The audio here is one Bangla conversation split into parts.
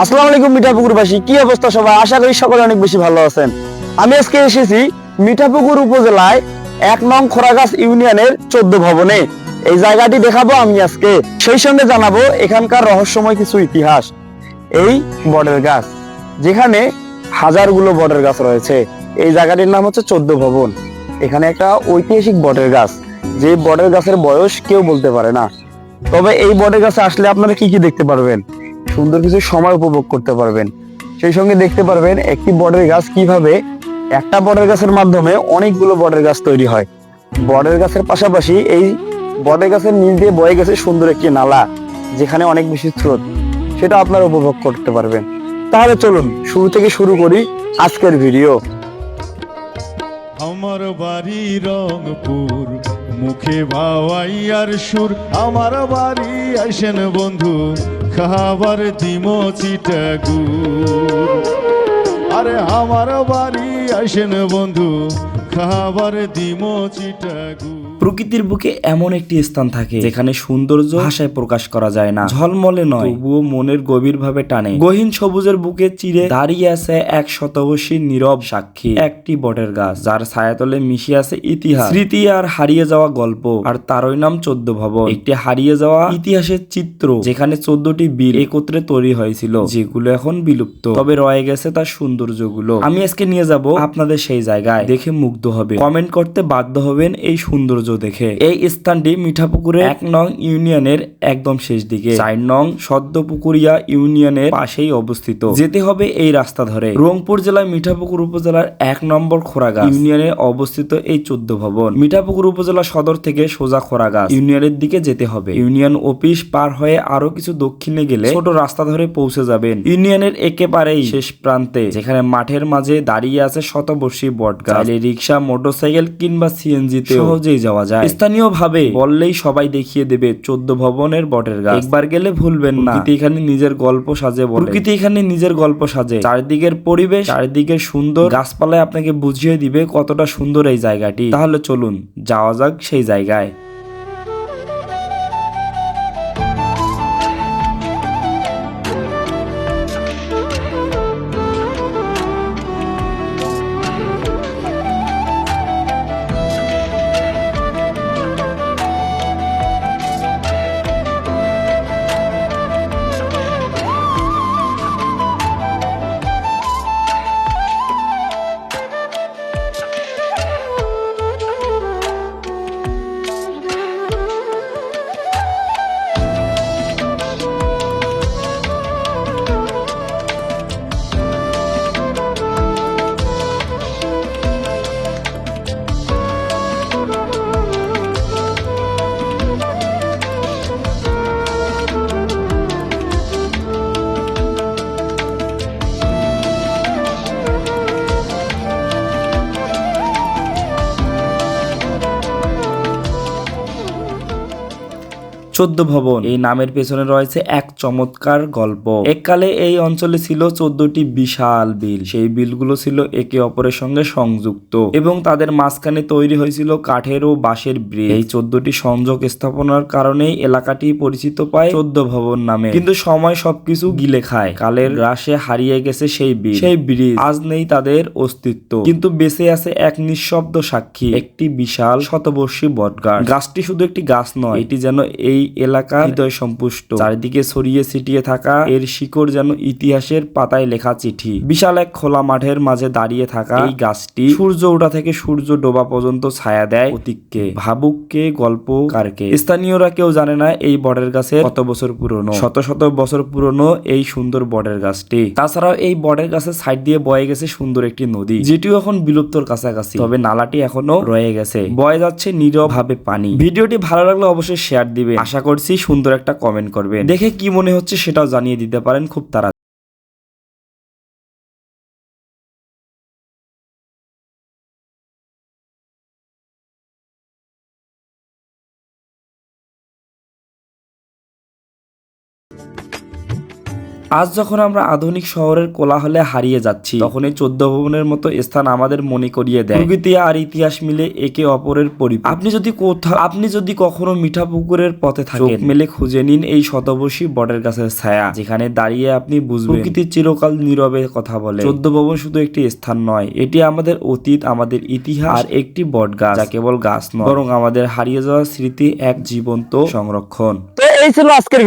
আসসালামু আলাইকুম মিঠাপুকুরবাসী, কি অবস্থা সবাই? আশা করি সকলে অনেক বেশি ভালো আছেন। আমি আজকে এসেছি মিঠাপুকুর উপজেলায় 1 নং খোরাগাছ ইউনিয়নের 14 ভবনে। এই জায়গাটি দেখাবো আমি আজকে, সেই সঙ্গে জানাবো এখানকার রহস্যময় কিছু ইতিহাস। এই বটের গাছ, যেখানে হাজারগুলো বটের গাছ রয়েছে। এই জায়গাটির নাম হচ্ছে 14 ভবন। এখানে একটা ঐতিহাসিক বটের গাছ, যে বটের গাছের বয়স কেউ বলতে পারে না। তবে এই বটের গাছে আসলে আপনারা কি কি দেখতে পারবেন? সুন্দর কিছু সময় উপভোগ করতে পারবেন। সেই সঙ্গে দেখতে পারবেন একটি বটের গাছ কিভাবে একটা বটের গাছের মাধ্যমে অনেকগুলো বটের গাছ তৈরি হয়। বটের গাছের পাশাপাশি এই বটের গাছের নিচ দিয়ে বয়ে গেছে সুন্দর একটি নালা, যেখানে অনেক বেশি স্রোত, সেটা আপনারা উপভোগ করতে পারবেন। তাহলে চলুন শুরু থেকে শুরু করি আজকের ভিডিও। আমার বাড়ি রংপুর, মুখে ভাওয়াইয়ার সুর। আমার বাড়ি আইসেন বন্ধু, খাবার দিমো চিটাগুর। আরে আমার বাড়ি আইসেন বন্ধু, খাবার দিমো চিটাগুর। প্রকৃতির বুকে এমন একটি স্থান থাকে যেখানে সৌন্দর্য ভাষায় প্রকাশ করা যায় না। ঝলমলে নয়, তবুও মনের গভীর ভাবে টানে। গহীন সবুজের বুকে চিরে দাঁড়িয়ে আছে এক শতবর্ষী নীরব সাক্ষী, একটি বটের গাছ, যার ছায়াতলে মিশে আছে ইতিহাস, স্মৃতি আর হারিয়ে যাওয়া গল্প। আর তারই নাম 14 ভবন, একটি হারিয়ে যাওয়া ইতিহাসের চিত্র, যেখানে 14টি বিল একত্রে তৈরি হয়েছিল, যেগুলো এখন বিলুপ্ত, তবে রয়ে গেছে তার সৌন্দর্যগুলো। আমি আজকে নিয়ে যাব আপনাদের সেই জায়গায়, দেখে মুগ্ধ হবে, কমেন্ট করতে বাধ্য হবেন এই সৌন্দর্য দেখে। এই স্থানটি মিঠাপুকুরের 1 নং ইউনিয়নের একদম শেষ দিকে, 4 নং সদ্যপুকুরিয়া ইউনিয়নের পাশেই অবস্থিত। যেতে হবে এই রাস্তা ধরে। রংপুর জেলার মিঠাপুকুর উপজেলার 1 নম্বর খোরাগাছ ইউনিয়নে অবস্থিত এই 14 ভবন। মিঠাপুকুর উপজেলা সদর থেকে সোজা খোরাগাছ ইউনিয়নের দিকে যেতে হবে। ইউনিয়ন অফিস পার হয়ে আরো কিছু দক্ষিণে গেলে ছোট রাস্তা ধরে পৌঁছে যাবেন ইউনিয়নের একেবারেই শেষ প্রান্তে, যেখানে মাঠের মাঝে দাঁড়িয়ে আছে শতবর্ষী বটগাছ। রিক্সা, মোটরসাইকেল কিংবা সিএনজি তে সহজেই যাওয়া যায়। স্থানীয় ভাবে বললেই সবাই দেখিয়ে দেবে 14 ভবনের বটের গাছ। একবার গেলে ভুলবেন না। প্রকৃতি এখানে নিজের গল্প সাজে বলে। প্রকৃতি এখানে নিজের গল্প সাজে। চারিদিকের পরিবেশ, চারিদিকের সুন্দর গাছপালায় আপনাকে বুঝিয়ে দিবে কতটা সুন্দর এই জায়গাটি। তাহলে চলুন যাওয়া যাক সেই জায়গায়। 14 ভবন এই নামের পেছনে রয়েছে এক চমৎকার গল্প। এককালে এই অঞ্চলে ছিল 14টি বিশাল বিল। সেই বিলগুলো ছিল একে অপরের সঙ্গে সংযুক্ত এবং তাদের মাঝখানে তৈরি হয়েছিল কাঠের ও বাঁশের ব্রিজ। এই 14টি সংযোগ স্থাপনার কারণেই এলাকাটি পরিচিত পায় 14 ভবন নামে। কিন্তু সময় সবকিছু গিলে খায়। কালের গ্রাসে হারিয়ে গেছে সেই বিল, সেই ব্রিজ। আজ নেই তাদের অস্তিত্ব, কিন্তু বেঁচে আছে এক নিঃশব্দ সাক্ষী, একটি বিশাল শতবর্ষী বটগাছ। গাছটি শুধু একটি গাছ নয়, এটি যেন এই এলাকার হৃদয় সম্পুষ্ট। চারিদিকে ছড়িয়ে ছিটিয়ে থাকা এর শিকড় যেন ইতিহাসের পাতায় লেখা চিঠি। বিশাল এক খোলা মাঠের মাঝে দাঁড়িয়ে থাকা এই গাছটি সূর্য ওঠা থেকে সূর্য ডোবা পর্যন্ত ছায়া দেয় অতীতকে, ভাবুককে, গল্পকারকে। স্থানীয়রা কেউ জানে না এই বটের গাছের কত বছর পুরনো। শত শত বছর পুরনো এই সুন্দর বটের গাছটি। তাছাড়াও এই বটের গাছের সাইড দিয়ে বয়ে গেছে সুন্দর একটি নদী, যেটিও এখন বিলুপ্তর কাছাকাছি, তবে নালাটি এখনো রয়ে গেছে। বয়ে যাচ্ছে নীরব ভাবে পানি। ভিডিওটি ভালো লাগলে অবশ্যই শেয়ার দিবেন। আশা করছি সুন্দর একটা কমেন্ট করবেন। দেখে কি মনে হচ্ছে সেটাও জানিয়ে দিতে পারেন খুব তাড়াতাড়ি। আজ যখন আমরা আধুনিক শহরের কোলাহলে হারিয়ে যাচ্ছি, তখন এই 14 ভবনের মতো স্থান আমাদের মনে করিয়ে দেয় প্রকৃতি আর ইতিহাস মিলে একে অপরের পরিপূরক। আপনি যদি কখনো মিঠাপুকুরের পথে থাকেন, চোখ মেলে খুঁজে নিন এই শতবর্ষী বটের গাছের ছায়া, যেখানে দাঁড়িয়ে আপনি বুঝবেন প্রকৃতি চিরকাল নীরবে কথা বলে। 14 ভবন শুধু একটি স্থান নয়, এটি আমাদের অতীত, আমাদের ইতিহাস আর একটি বট গাছ, যা কেবল গাছ নয় বরং আমাদের হারিয়ে যাওয়া স্মৃতি এক জীবন্ত সংরক্ষণ। তো এই ছিল আজকের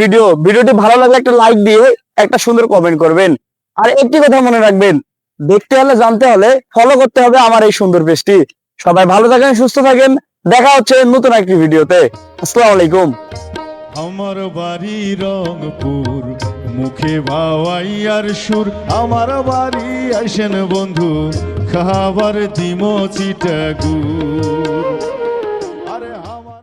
ভিডিওটি ভালো লাগলে একটা লাইক দিয়ে একটা সুন্দর কমেন্ট করবেন। আর একটি কথা মনে রাখবেন, দেখতে হলে জানতে হলে ফলো করতে হবে আমার এই সুন্দর পেজটি। সবাই ভালো থাকেন, সুস্থ থাকেন, দেখা হচ্ছে নতুন একটি ভিডিওতে। আসসালামু আলাইকুম। আমার বাড়ি রংপুর, মুখে ভাওয়াইয়ার সুর, আমার বাড়ি আসেন বন্ধু, খাবার দিমো চিটাগুড়।